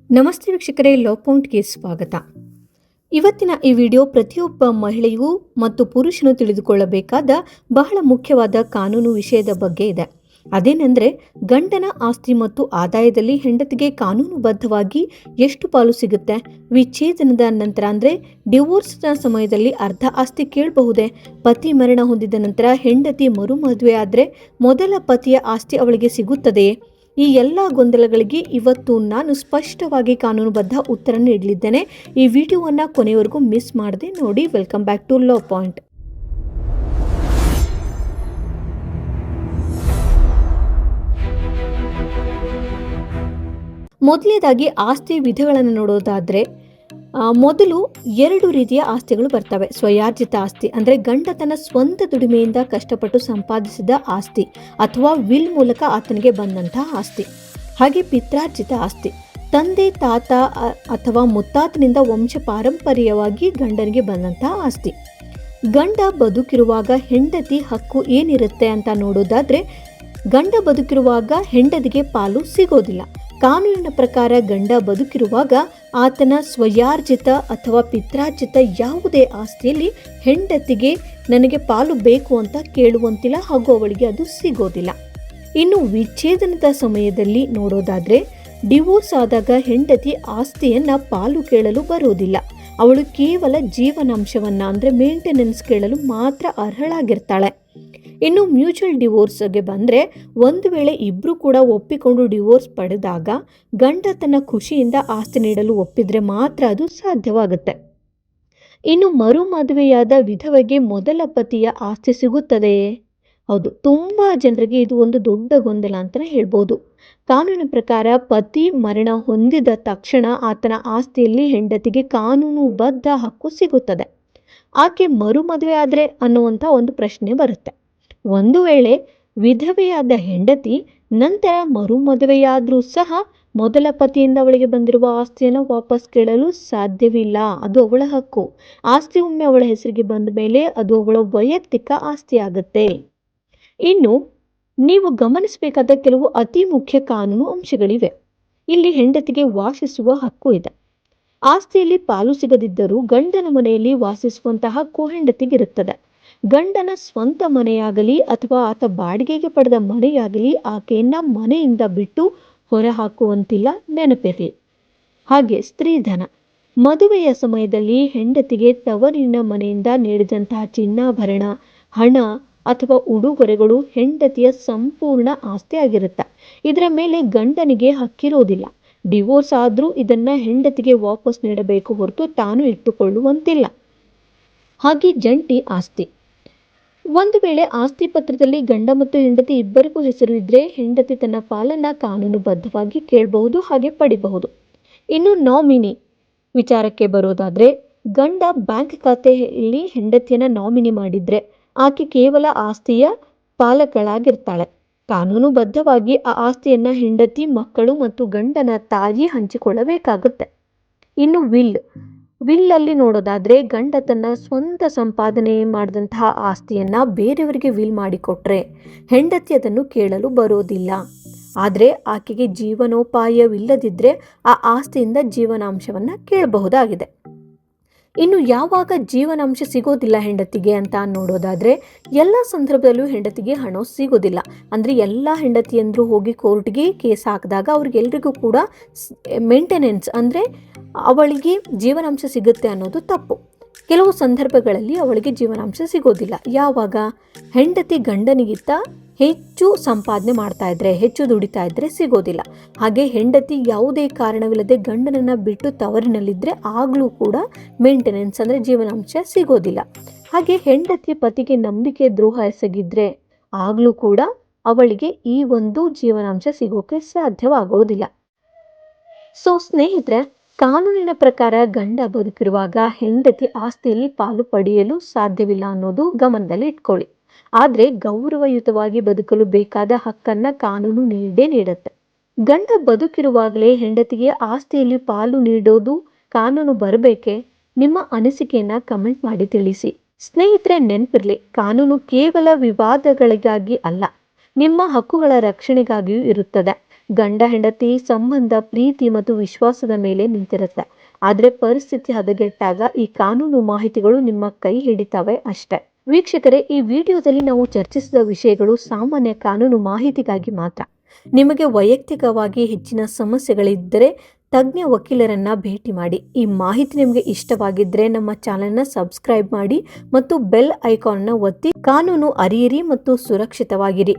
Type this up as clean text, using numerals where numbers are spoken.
ನಮಸ್ತೆ ವೀಕ್ಷಕರೇ, ಲಾ ಪಾಯಿಂಟ್ಗೆ ಸ್ವಾಗತ. ಇವತ್ತಿನ ಈ ವಿಡಿಯೋ ಪ್ರತಿಯೊಬ್ಬ ಮಹಿಳೆಯೂ ಮತ್ತು ಪುರುಷನು ತಿಳಿದುಕೊಳ್ಳಬೇಕಾದ ಬಹಳ ಮುಖ್ಯವಾದ ಕಾನೂನು ವಿಷಯದ ಬಗ್ಗೆ ಇದೆ. ಅದೇನೆಂದರೆ, ಗಂಡನ ಆಸ್ತಿ ಮತ್ತು ಆದಾಯದಲ್ಲಿ ಹೆಂಡತಿಗೆ ಕಾನೂನುಬದ್ಧವಾಗಿ ಎಷ್ಟು ಪಾಲು ಸಿಗುತ್ತೆ? ವಿಚ್ಛೇದನದ ನಂತರ ಅಂದರೆ ಡಿವೋರ್ಸ್ನ ಸಮಯದಲ್ಲಿ ಅರ್ಧ ಆಸ್ತಿ ಕೇಳಬಹುದೇ? ಪತಿ ಮರಣ ಹೊಂದಿದ ನಂತರ ಹೆಂಡತಿ ಮರು ಮದುವೆ ಆದರೆ ಮೊದಲ ಪತಿಯ ಆಸ್ತಿ ಅವಳಿಗೆ ಸಿಗುತ್ತದೆಯೇ? ಈ ಎಲ್ಲ ಗೊಂದಲಗಳಿಗೆ ಇವತ್ತು ನಾನು ಸ್ಪಷ್ಟವಾಗಿ ಕಾನೂನುಬದ್ಧ ಉತ್ತರ ನೀಡಲಿದ್ದೇನೆ. ಈ ವಿಡಿಯೋವನ್ನು ಕೊನೆಯವರೆಗೂ ಮಿಸ್ ಮಾಡದೆ ನೋಡಿ. Welcome back to law point. ಮೊದಲನೇದಾಗಿ ಆಸ್ತಿ ವಿಧಗಳನ್ನು ನೋಡೋದಾದರೆ ಮೊದಲು ಎರಡು ರೀತಿಯ ಆಸ್ತಿಗಳು ಬರ್ತವೆ. ಸ್ವಯಾರ್ಜಿತ ಆಸ್ತಿ ಅಂದರೆ ಗಂಡ ತನ್ನ ಸ್ವಂತ ದುಡಿಮೆಯಿಂದ ಕಷ್ಟಪಟ್ಟು ಸಂಪಾದಿಸಿದ ಆಸ್ತಿ ಅಥವಾ ವಿಲ್ ಮೂಲಕ ಆತನಿಗೆ ಬಂದಂತಹ ಆಸ್ತಿ. ಹಾಗೆ ಪಿತ್ರಾರ್ಜಿತ ಆಸ್ತಿ, ತಂದೆ ತಾತ ಅಥವಾ ಮುತ್ತಾತನಿಂದ ವಂಶ ಪಾರಂಪರ್ಯವಾಗಿ ಗಂಡನಿಗೆ ಬಂದಂತಹ ಆಸ್ತಿ. ಗಂಡ ಬದುಕಿರುವಾಗ ಹೆಂಡತಿ ಹಕ್ಕು ಏನಿರುತ್ತೆ ಅಂತ ನೋಡೋದಾದ್ರೆ, ಗಂಡ ಬದುಕಿರುವಾಗ ಹೆಂಡತಿಗೆ ಪಾಲು ಸಿಗೋದಿಲ್ಲ. ಕಾನೂನಿನ ಪ್ರಕಾರ ಗಂಡ ಬದುಕಿರುವಾಗ ಆತನ ಸ್ವಯಾರ್ಜಿತ ಅಥವಾ ಪಿತ್ರಾರ್ಜಿತ ಯಾವುದೇ ಆಸ್ತಿಯಲ್ಲಿ ಹೆಂಡತಿಗೆ ನನಗೆ ಪಾಲು ಬೇಕು ಅಂತ ಕೇಳುವಂತಿಲ್ಲ, ಹಾಗೂ ಅವಳಿಗೆ ಅದು ಸಿಗೋದಿಲ್ಲ. ಇನ್ನು ವಿಚ್ಛೇದನದ ಸಮಯದಲ್ಲಿ ನೋಡೋದಾದ್ರೆ, ಡಿವೋರ್ಸ್ ಆದಾಗ ಹೆಂಡತಿ ಆಸ್ತಿಯನ್ನ ಪಾಲು ಕೇಳಲು ಬರೋದಿಲ್ಲ. ಅವಳು ಕೇವಲ ಜೀವನಾಂಶವನ್ನ ಅಂದರೆ ಮೇಂಟೆನೆನ್ಸ್ ಕೇಳಲು ಮಾತ್ರ ಅರ್ಹಳಾಗಿರ್ತಾಳೆ. ಇನ್ನು ಮ್ಯೂಚುವಲ್ ಡಿವೋರ್ಸ್ಗೆ ಬಂದರೆ, ಒಂದು ವೇಳೆ ಇಬ್ಬರು ಕೂಡ ಒಪ್ಪಿಕೊಂಡು ಡಿವೋರ್ಸ್ ಪಡೆದಾಗ ಗಂಡ ತನ್ನ ಖುಷಿಯಿಂದ ಆಸ್ತಿ ನೀಡಲು ಒಪ್ಪಿದ್ರೆ ಮಾತ್ರ ಅದು ಸಾಧ್ಯವಾಗುತ್ತೆ. ಇನ್ನು ಮರು ಮದುವೆಯಾದ ವಿಧವೆಗೆ ಮೊದಲ ಪತಿಯ ಆಸ್ತಿ ಸಿಗುತ್ತದೆಯೇ? ಹೌದು, ತುಂಬ ಜನರಿಗೆ ಇದು ಒಂದು ದೊಡ್ಡ ಗೊಂದಲ ಅಂತಲೇ ಹೇಳ್ಬೋದು. ಕಾನೂನಿನ ಪ್ರಕಾರ ಪತಿ ಮರಣ ಹೊಂದಿದ ತಕ್ಷಣ ಆತನ ಆಸ್ತಿಯಲ್ಲಿ ಹೆಂಡತಿಗೆ ಕಾನೂನುಬದ್ಧ ಹಕ್ಕು ಸಿಗುತ್ತದೆ. ಆಕೆ ಮರು ಮದುವೆ ಆದರೆ ಅನ್ನುವಂಥ ಒಂದು ಪ್ರಶ್ನೆ ಬರುತ್ತೆ. ಒಂದು ವೇಳೆ ವಿಧವೆಯಾದ ಹೆಂಡತಿ ನಂತರ ಮರು ಮದುವೆಯಾದರೂ ಸಹ ಮೊದಲ ಪತಿಯಿಂದ ಅವಳಿಗೆ ಬಂದಿರುವ ಆಸ್ತಿಯನ್ನು ವಾಪಸ್ ಕೇಳಲು ಸಾಧ್ಯವಿಲ್ಲ. ಅದು ಅವಳ ಹಕ್ಕು. ಆಸ್ತಿ ಒಮ್ಮೆ ಅವಳ ಹೆಸರಿಗೆ ಬಂದ ಮೇಲೆ ಅದು ಅವಳ ವೈಯಕ್ತಿಕ ಆಸ್ತಿ ಆಗುತ್ತೆ. ಇನ್ನು ನೀವು ಗಮನಿಸಬೇಕಾದ ಕೆಲವು ಅತಿ ಮುಖ್ಯ ಕಾನೂನು ಅಂಶಗಳಿವೆ. ಇಲ್ಲಿ ಹೆಂಡತಿಗೆ ವಾಸಿಸುವ ಹಕ್ಕು ಇದೆ. ಆಸ್ತಿಯಲ್ಲಿ ಪಾಲು ಸಿಗದಿದ್ದರೂ ಗಂಡನ ಮನೆಯಲ್ಲಿ ವಾಸಿಸುವಂತಹ ಹಕ್ಕು ಹೆಂಡತಿಗಿರುತ್ತದೆ. ಗಂಡನ ಸ್ವಂತ ಮನೆಯಾಗಲಿ ಅಥವಾ ಆತ ಬಾಡಿಗೆಗೆ ಪಡೆದ ಮನೆಯಾಗಲಿ ಆಕೆಯನ್ನ ಮನೆಯಿಂದ ಬಿಟ್ಟು ಹೊರ ಹಾಕುವಂತಿಲ್ಲ, ನೆನಪಿರಲಿ. ಹಾಗೆ ಸ್ತ್ರೀಧನ, ಮದುವೆಯ ಸಮಯದಲ್ಲಿ ಹೆಂಡತಿಗೆ ತವರಿನ ಮನೆಯಿಂದ ನೀಡಿದಂತಹ ಚಿನ್ನಾಭರಣ, ಹಣ ಅಥವಾ ಉಡುಗೊರೆಗಳು ಹೆಂಡತಿಯ ಸಂಪೂರ್ಣ ಆಸ್ತಿ ಆಗಿರುತ್ತೆ. ಇದರ ಮೇಲೆ ಗಂಡನಿಗೆ ಹಕ್ಕಿರೋದಿಲ್ಲ. ಡಿವೋರ್ಸ್ ಆದರೂ ಇದನ್ನ ಹೆಂಡತಿಗೆ ವಾಪಸ್ ನೀಡಬೇಕು ಹೊರತು ತಾನು ಇಟ್ಟುಕೊಳ್ಳುವಂತಿಲ್ಲ. ಹಾಗೆ ಜಂಟಿ ಆಸ್ತಿ, ಒಂದು ವೇಳೆ ಆಸ್ತಿ ಪತ್ರದಲ್ಲಿ ಗಂಡ ಮತ್ತು ಹೆಂಡತಿ ಇಬ್ಬರಿಗೂ ಹೆಸರು ಇದ್ರೆ ಹೆಂಡತಿ ತನ್ನ ಪಾಲನ್ನ ಕಾನೂನುಬದ್ಧವಾಗಿ ಕೇಳಬಹುದು, ಹಾಗೆ ಪಡಿಬಹುದು. ಇನ್ನು ನಾಮಿನಿ ವಿಚಾರಕ್ಕೆ ಬರೋದಾದ್ರೆ, ಗಂಡ ಬ್ಯಾಂಕ್ ಖಾತೆಯಲ್ಲಿ ಹೆಂಡತಿಯನ್ನ ನಾಮಿನಿ ಮಾಡಿದ್ರೆ ಆಕೆ ಕೇವಲ ಆಸ್ತಿಯ ಪಾಲಕಳಾಗಿರ್ತಾಳೆ. ಕಾನೂನುಬದ್ಧವಾಗಿ ಆ ಆಸ್ತಿಯನ್ನ ಹೆಂಡತಿ, ಮಕ್ಕಳು ಮತ್ತು ಗಂಡನ ತಾಯಿ ಹಂಚಿಕೊಳ್ಳಬೇಕಾಗುತ್ತೆ. ಇನ್ನು ವಿಲ್ ಅಲ್ಲಿ ನೋಡೋದಾದ್ರೆ, ಗಂಡ ತನ್ನ ಸ್ವಂತ ಸಂಪಾದನೆ ಮಾಡಿದಂತಹ ಆಸ್ತಿಯನ್ನ ಬೇರೆಯವರಿಗೆ ವಿಲ್ ಮಾಡಿಕೊಟ್ರೆ ಹೆಂಡತಿ ಅದನ್ನು ಕೇಳಲು ಬರೋದಿಲ್ಲ. ಆದರೆ ಆಕೆಗೆ ಜೀವನೋಪಾಯವಿಲ್ಲದಿದ್ದರೆ ಆ ಆಸ್ತಿಯಿಂದ ಜೀವನಾಂಶವನ್ನ ಕೇಳಬಹುದಾಗಿದೆ. ಇನ್ನು ಯಾವಾಗ ಜೀವನಾಂಶ ಸಿಗೋದಿಲ್ಲ ಹೆಂಡತಿಗೆ ಅಂತ ನೋಡೋದಾದ್ರೆ, ಎಲ್ಲ ಸಂದರ್ಭದಲ್ಲೂ ಹೆಂಡತಿಗೆ ಹಣ ಸಿಗೋದಿಲ್ಲ. ಅಂದರೆ ಎಲ್ಲ ಹೆಂಡತಿಯಂದ್ರು ಹೋಗಿ ಕೋರ್ಟ್ಗೆ ಕೇಸ್ ಹಾಕಿದಾಗ ಅವ್ರಿಗೆಲ್ರಿಗೂ ಕೂಡ ಮೇಂಟೆನೆನ್ಸ್ ಅಂದರೆ ಅವಳಿಗೆ ಜೀವನಾಂಶ ಸಿಗುತ್ತೆ ಅನ್ನೋದು ತಪ್ಪು. ಕೆಲವು ಸಂದರ್ಭಗಳಲ್ಲಿ ಅವಳಿಗೆ ಜೀವನಾಂಶ ಸಿಗೋದಿಲ್ಲ. ಯಾವಾಗ ಹೆಂಡತಿ ಗಂಡನಿಗಿಂತ ಹೆಚ್ಚು ಸಂಪಾದನೆ ಮಾಡ್ತಾ ಇದ್ರೆ, ಹೆಚ್ಚು ದುಡಿತಾ ಇದ್ರೆ ಸಿಗೋದಿಲ್ಲ. ಹಾಗೆ ಹೆಂಡತಿ ಯಾವುದೇ ಕಾರಣವಿಲ್ಲದೆ ಗಂಡನನ್ನ ಬಿಟ್ಟು ತವರಿನಲ್ಲಿದ್ದರೆ ಆಗಲೂ ಕೂಡ ಮೇಂಟೆನೆನ್ಸ್ ಅಂದರೆ ಜೀವನಾಂಶ ಸಿಗೋದಿಲ್ಲ. ಹಾಗೆ ಹೆಂಡತಿ ಪತಿಗೆ ನಂಬಿಕೆ ದ್ರೋಹ ಎಸಗಿದ್ರೆ ಆಗಲೂ ಕೂಡ ಅವಳಿಗೆ ಈ ಒಂದು ಜೀವನಾಂಶ ಸಿಗೋಕೆ ಸಾಧ್ಯವಾಗೋದಿಲ್ಲ. ಸೊ ಸ್ನೇಹಿತರೆ, ಕಾನೂನಿನ ಪ್ರಕಾರ ಗಂಡ ಬದುಕಿರುವಾಗ ಹೆಂಡತಿ ಆಸ್ತಿಯಲ್ಲಿ ಪಾಲು ಪಡೆಯಲು ಸಾಧ್ಯವಿಲ್ಲ ಅನ್ನೋದು ಗಮನದಲ್ಲಿ ಇಟ್ಕೊಳ್ಳಿ. ಆದರೆ ಗೌರವಯುತವಾಗಿ ಬದುಕಲು ಬೇಕಾದ ಹಕ್ಕನ್ನ ಕಾನೂನು ನೀಡುತ್ತೆ. ಗಂಡ ಬದುಕಿರುವಾಗಲೇ ಹೆಂಡತಿಗೆ ಆಸ್ತಿಯಲ್ಲಿ ಪಾಲು ನೀಡೋದು ಕಾನೂನು ಬರಬೇಕೆ? ನಿಮ್ಮ ಅನಿಸಿಕೆಯನ್ನ ಕಮೆಂಟ್ ಮಾಡಿ ತಿಳಿಸಿ. ಸ್ನೇಹಿತರೆ, ನೆನಪಿರ್ಲಿ, ಕಾನೂನು ಕೇವಲ ವಿವಾದಗಳಿಗಾಗಿ ಅಲ್ಲ, ನಿಮ್ಮ ಹಕ್ಕುಗಳ ರಕ್ಷಣೆಗಾಗಿಯೂ ಇರುತ್ತದೆ. ಗಂಡ ಹೆಂಡತಿ ಸಂಬಂಧ ಪ್ರೀತಿ ಮತ್ತು ವಿಶ್ವಾಸದ ಮೇಲೆ ನಿಂತಿರುತ್ತೆ. ಆದ್ರೆ ಪರಿಸ್ಥಿತಿ ಹದಗೆಟ್ಟಾಗ ಈ ಕಾನೂನು ಮಾಹಿತಿಗಳು ನಿಮ್ಮ ಕೈ ಹಿಡಿತವೆ ಅಷ್ಟೇ. ವೀಕ್ಷಕರೇ, ಈ ವಿಡಿಯೋದಲ್ಲಿ ನಾವು ಚರ್ಚಿಸಿದ ವಿಷಯಗಳು ಸಾಮಾನ್ಯ ಕಾನೂನು ಮಾಹಿತಿಗಾಗಿ ಮಾತ್ರ. ನಿಮಗೆ ವೈಯಕ್ತಿಕವಾಗಿ ಹೆಚ್ಚಿನ ಸಮಸ್ಯೆಗಳಿದ್ದರೆ ತಜ್ಞ ವಕೀಲರನ್ನ ಭೇಟಿ ಮಾಡಿ. ಈ ಮಾಹಿತಿ ನಿಮಗೆ ಇಷ್ಟವಾಗಿದ್ದರೆ ನಮ್ಮ ಚಾನೆಲ್ನ ಸಬ್ಸ್ಕ್ರೈಬ್ ಮಾಡಿ ಮತ್ತು ಬೆಲ್ ಐಕಾನ್ನ ಒತ್ತಿ. ಕಾನೂನು ಅರಿಯಿರಿ ಮತ್ತು ಸುರಕ್ಷಿತವಾಗಿರಿ.